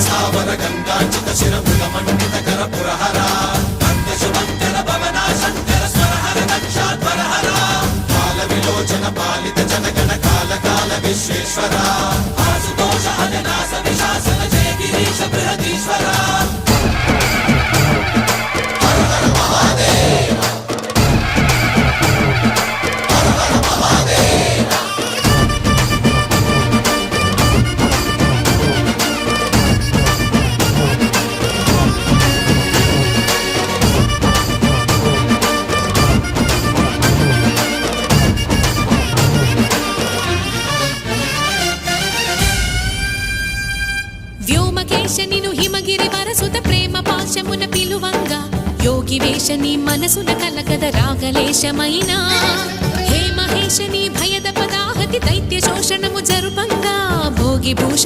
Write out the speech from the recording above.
సావర గంగాచిత శిరముల మండిత కర పురహర శుభంకర భవనా శంకర స్వరహర దక్షాధ్వరహర కాల విలోచన పాలిత జనగణ కాల కాల విశ్వేశ్వర ఆశుతోష అజనాస విశాసన జయ గిరీశ బృహదీశ్వర హర హర మహాదేవ హర హర మహాదేవ వ్యోమకేశనిను హిమగిరి వరసుత ప్రేమ పాశమున పిలువంగా యోగి వేషని మనసున కలకద రాగలేశమైనా హే మహేశని భయద పదాహతి దైత్య శోషణము జరుపంగా భోగి భూష